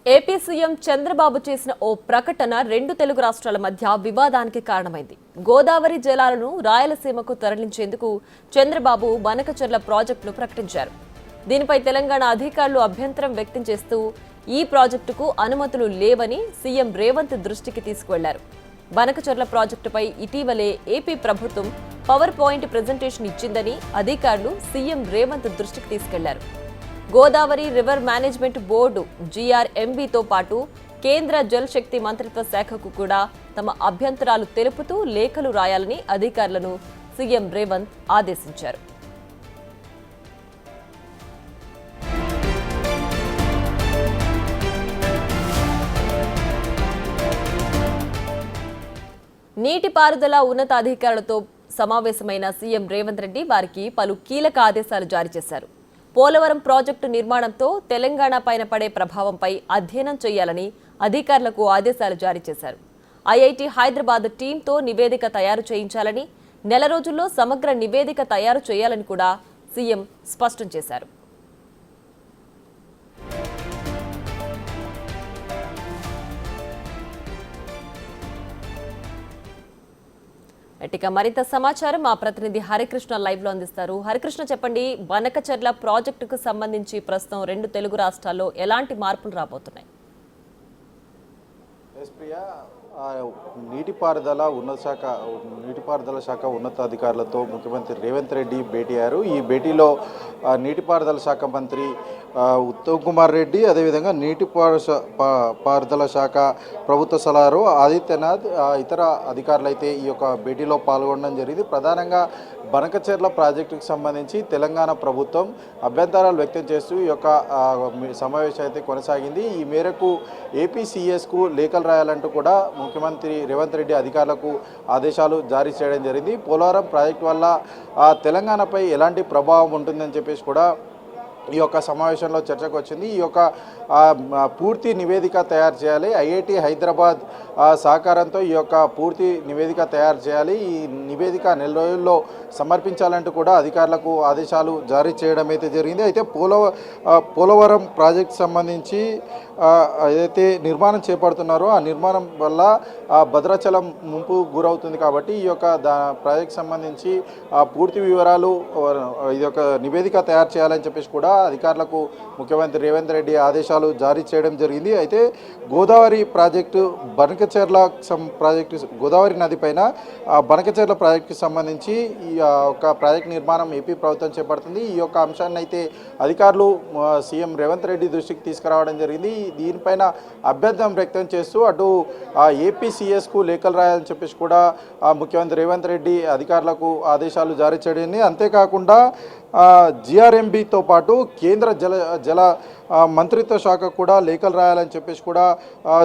AP CM Chandrababu చేసిన ఓ ప్రకటన రెండు తెలుగు రాష్ట్రాల మధ్య వివాదానికి కారణమైంది. గోదావరి జలాలను రాయలసీమకు తరలించేందుకు చంద్రబాబు బనకచెర్ల ప్రాజెక్టును ప్రకటించారు. దీనిపై తెలంగాణ అధికారులు అభ్యంతరం వ్యక్తం చేస్తూ ఈ ప్రాజెక్టుకు అనుమతులు లేవని సీఎం రేవంత్ దృష్టికి తీసుకువెళ్లారు. బనకచెర్ల ప్రాజెక్టుపై ఇటీవలే ఏపీ ప్రభుత్వం పవర్ పాయింట్ ప్రెజెంటేషన్ ఇచ్చిందని అధికారులు సీఎం రేవంత్ దృష్టికి తీసుకెళ్లారు. గోదావరి రివర్ మేనేజ్మెంట్ బోర్డు GRMBతో పాటు కేంద్ర జల్ శక్తి మంత్రిత్వ శాఖకు కూడా తమ అభ్యంతరాలు తెలుపుతూ లేఖలు రాయాలని అధికారులను సీఎం రేవంత్ ఆదేశించారు. నీటిపారుదల ఉన్నతాధికారులతో సమావేశమైన సీఎం రేవంత్ రెడ్డి వారికి పలు కీలక ఆదేశాలు జారీ చేశారు. పోలవరం ప్రాజెక్టు నిర్మాణంతో తెలంగాణ పైన పడే ప్రభావంపై అధ్యయనం చేయాలని అధికారులకు ఆదేశాలు జారీ చేశారు. IIT హైదరాబాద్ టీంతో నివేదిక తయారు చేయించాలని, నెల రోజుల్లో సమగ్ర నివేదిక తయారు చేయాలని కూడా సీఎం స్పష్టం చేశారు. ఇక మరింత సమాచారం మా ప్రతినిధి హరికృష్ణ లైవ్ లో అందిస్తారు. హరికృష్ణ, చెప్పండి, బనకచెర్ల ప్రాజెక్టుకు సంబంధించి ప్రస్తుతం రెండు తెలుగు రాష్ట్రాల్లో ఎలాంటి మార్పులు రాబోతున్నాయి? నీటిపారుదల శాఖ ఉన్నతాధికారులతో ముఖ్యమంత్రి రేవంత్ రెడ్డి భేటీ అయ్యారు. ఈ భేటీలో నీటిపారుదల శాఖ మంత్రి ఉత్తమ్ కుమార్ రెడ్డి, అదేవిధంగా నీటిపారుదల శాఖ ప్రభుత్వ సలహారు ఆదిత్యనాథ్, ఇతర అధికారులు అయితే ఈ యొక్క భేటీలో పాల్గొనడం జరిగింది. ప్రధానంగా బనకచెర్ల ప్రాజెక్టుకు సంబంధించి తెలంగాణ ప్రభుత్వం అభ్యంతరాలు వ్యక్తం చేస్తూ ఈ యొక్క సమావేశం అయితే కొనసాగింది. ఈ మేరకు APCSకు లేఖలు రాయాలంటూ కూడా ముఖ్యమంత్రి రేవంత్ రెడ్డి అధికారులకు ఆదేశాలు జారీ చేయడం జరిగింది. పోలవరం ప్రాజెక్టు వల్ల తెలంగాణపై ఎలాంటి ప్రభావం ఉంటుందని చెప్పేసి కూడా ఈ యొక్క సమావేశంలో చర్చకు వచ్చింది. ఈ యొక్క పూర్తి నివేదిక తయారు చేయాలి. IIT హైదరాబాద్ సహకారంతో ఈ యొక్క పూర్తి నివేదిక తయారు చేయాలి. ఈ నివేదిక నెల రోజుల్లో సమర్పించాలంటూ కూడా అధికారులకు ఆదేశాలు జారీ చేయడం అయితే జరిగింది. అయితే పోలవరం ప్రాజెక్ట్ సంబంధించి ఏదైతే నిర్మాణం చేపడుతున్నారో ఆ నిర్మాణం వల్ల భద్రాచలం ముంపు గురవుతుంది కాబట్టి ఈ యొక్క ప్రాజెక్ట్ సంబంధించి పూర్తి వివరాలు ఇది యొక్క నివేదిక తయారు చేయాలని చెప్పేసి కూడా అధికారులకు ముఖ్యమంత్రి రేవంత్ రెడ్డి ఆదేశాలు జారీ చేయడం జరిగింది. అయితే గోదావరి ప్రాజెక్టు బనకచెర్ల ప్రాజెక్టు గోదావరి నది పైన బనకచెర్ల ప్రాజెక్టుకి సంబంధించి ఈ యొక్క ప్రాజెక్ట్ నిర్మాణం ఏపీ ప్రభుత్వం చేపడుతుంది. ఈ యొక్క అంశాన్ని అయితే అధికారులు సీఎం రేవంత్ రెడ్డి దృష్టికి తీసుకురావడం జరిగింది. దీనిపైన అభ్యంతరం వ్యక్తం చేస్తూ అటు APCSకు లేఖలు రాయాలని చెప్పేసి కూడా ముఖ్యమంత్రి రేవంత్ రెడ్డి అధికారులకు ఆదేశాలు జారీ చేయడం. అంతేకాకుండా GRMBతో పాటు కేంద్ర జల మంత్రిత్వ శాఖ కూడా లేఖలు రాయాలని చెప్పేసి కూడా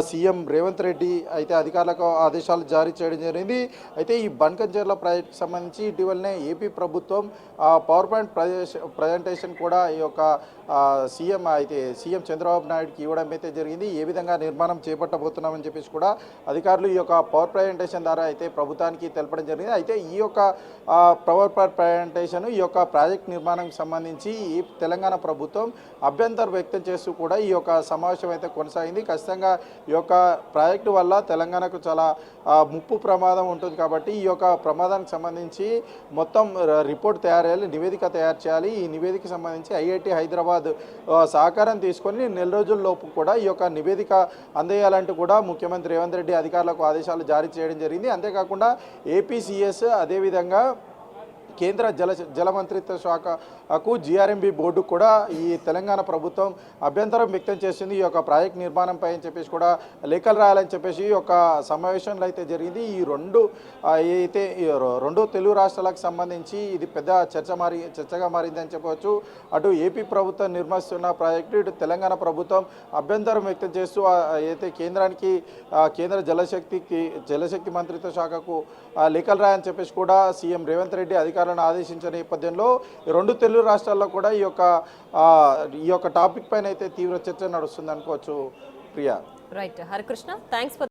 సీఎం రేవంత్ రెడ్డి అయితే అధికారులకు ఆదేశాలు జారీ చేయడం జరిగింది. అయితే ఈ బనకచెర్ల ప్రాజెక్టుకి సంబంధించి ఇటీవలనే ఏపీ ప్రభుత్వం పవర్ పాయింట్ ప్రజెంటేషన్ కూడా ఈ యొక్క సీఎం చంద్రబాబు నాయుడుకి ఇవ్వడం అయితే జరిగింది. ఏ విధంగా నిర్మాణం చేపట్టబోతున్నామని చెప్పేసి కూడా అధికారులు ఈ యొక్క పవర్ ప్రజెంటేషన్ ద్వారా అయితే ప్రభుత్వానికి తెలపడం జరిగింది. అయితే ఈ యొక్క పవర్ ప్రజెంటేషన్ ఈ యొక్క ప్రాజెక్ట్ నిర్మాణానికి సంబంధించి ఈ తెలంగాణ ప్రభుత్వం అభ్యంతరం వ్యక్తం చేస్తూ కూడా ఈ యొక్క సమావేశం అయితే కొనసాగింది. ఖచ్చితంగా ఈ యొక్క ప్రాజెక్టు వల్ల తెలంగాణకు చాలా ముప్పు ప్రమాదం ఉంటుంది కాబట్టి ఈ యొక్క ప్రమాదానికి సంబంధించి మొత్తం రిపోర్ట్ తయారు నివేదిక తయారు చేయాలి. ఈ నివేదికకు సంబంధించి IIT హైదరాబాద్ సహకారం తీసుకొని నెల రోజుల్లోపు కూడా ఈ యొక్క నివేదిక అందజేయాలంటూ కూడా ముఖ్యమంత్రి రేవంత్ రెడ్డి అధికారులకు ఆదేశాలు జారీ చేయడం జరిగింది. అంతేకాకుండా APCS అదేవిధంగా కేంద్ర జల మంత్రిత్వ శాఖకు GRMB బోర్డు కూడా ఈ తెలంగాణ ప్రభుత్వం అభ్యంతరం వ్యక్తం చేసింది ఈ యొక్క ప్రాజెక్ట్ నిర్మాణంపై అని చెప్పేసి కూడా లేఖలు రాయాలని చెప్పేసి ఒక సమావేశంలో అయితే జరిగింది. ఈ రెండు తెలుగు రాష్ట్రాలకు సంబంధించి ఇది పెద్ద చర్చగా మారిందని చెప్పవచ్చు. అటు ఏపీ ప్రభుత్వం నిర్మిస్తున్న ప్రాజెక్టు, ఇటు తెలంగాణ ప్రభుత్వం అభ్యంతరం వ్యక్తం చేస్తూ అయితే కేంద్ర జలశక్తి మంత్రిత్వ శాఖకు లేఖలు రాయని చెప్పేసి కూడా సీఎం రేవంత్ రెడ్డి అధికారులను ఆదేశించిన నేపథ్యంలో రెండు తెలుగు రాష్ట్రాల్లో కూడా ఈ యొక్క టాపిక్ పైన అయితే తీవ్ర చర్చ నడుస్తుంది అనుకోవచ్చు. ప్రియా. Right Harikrishna, thanks.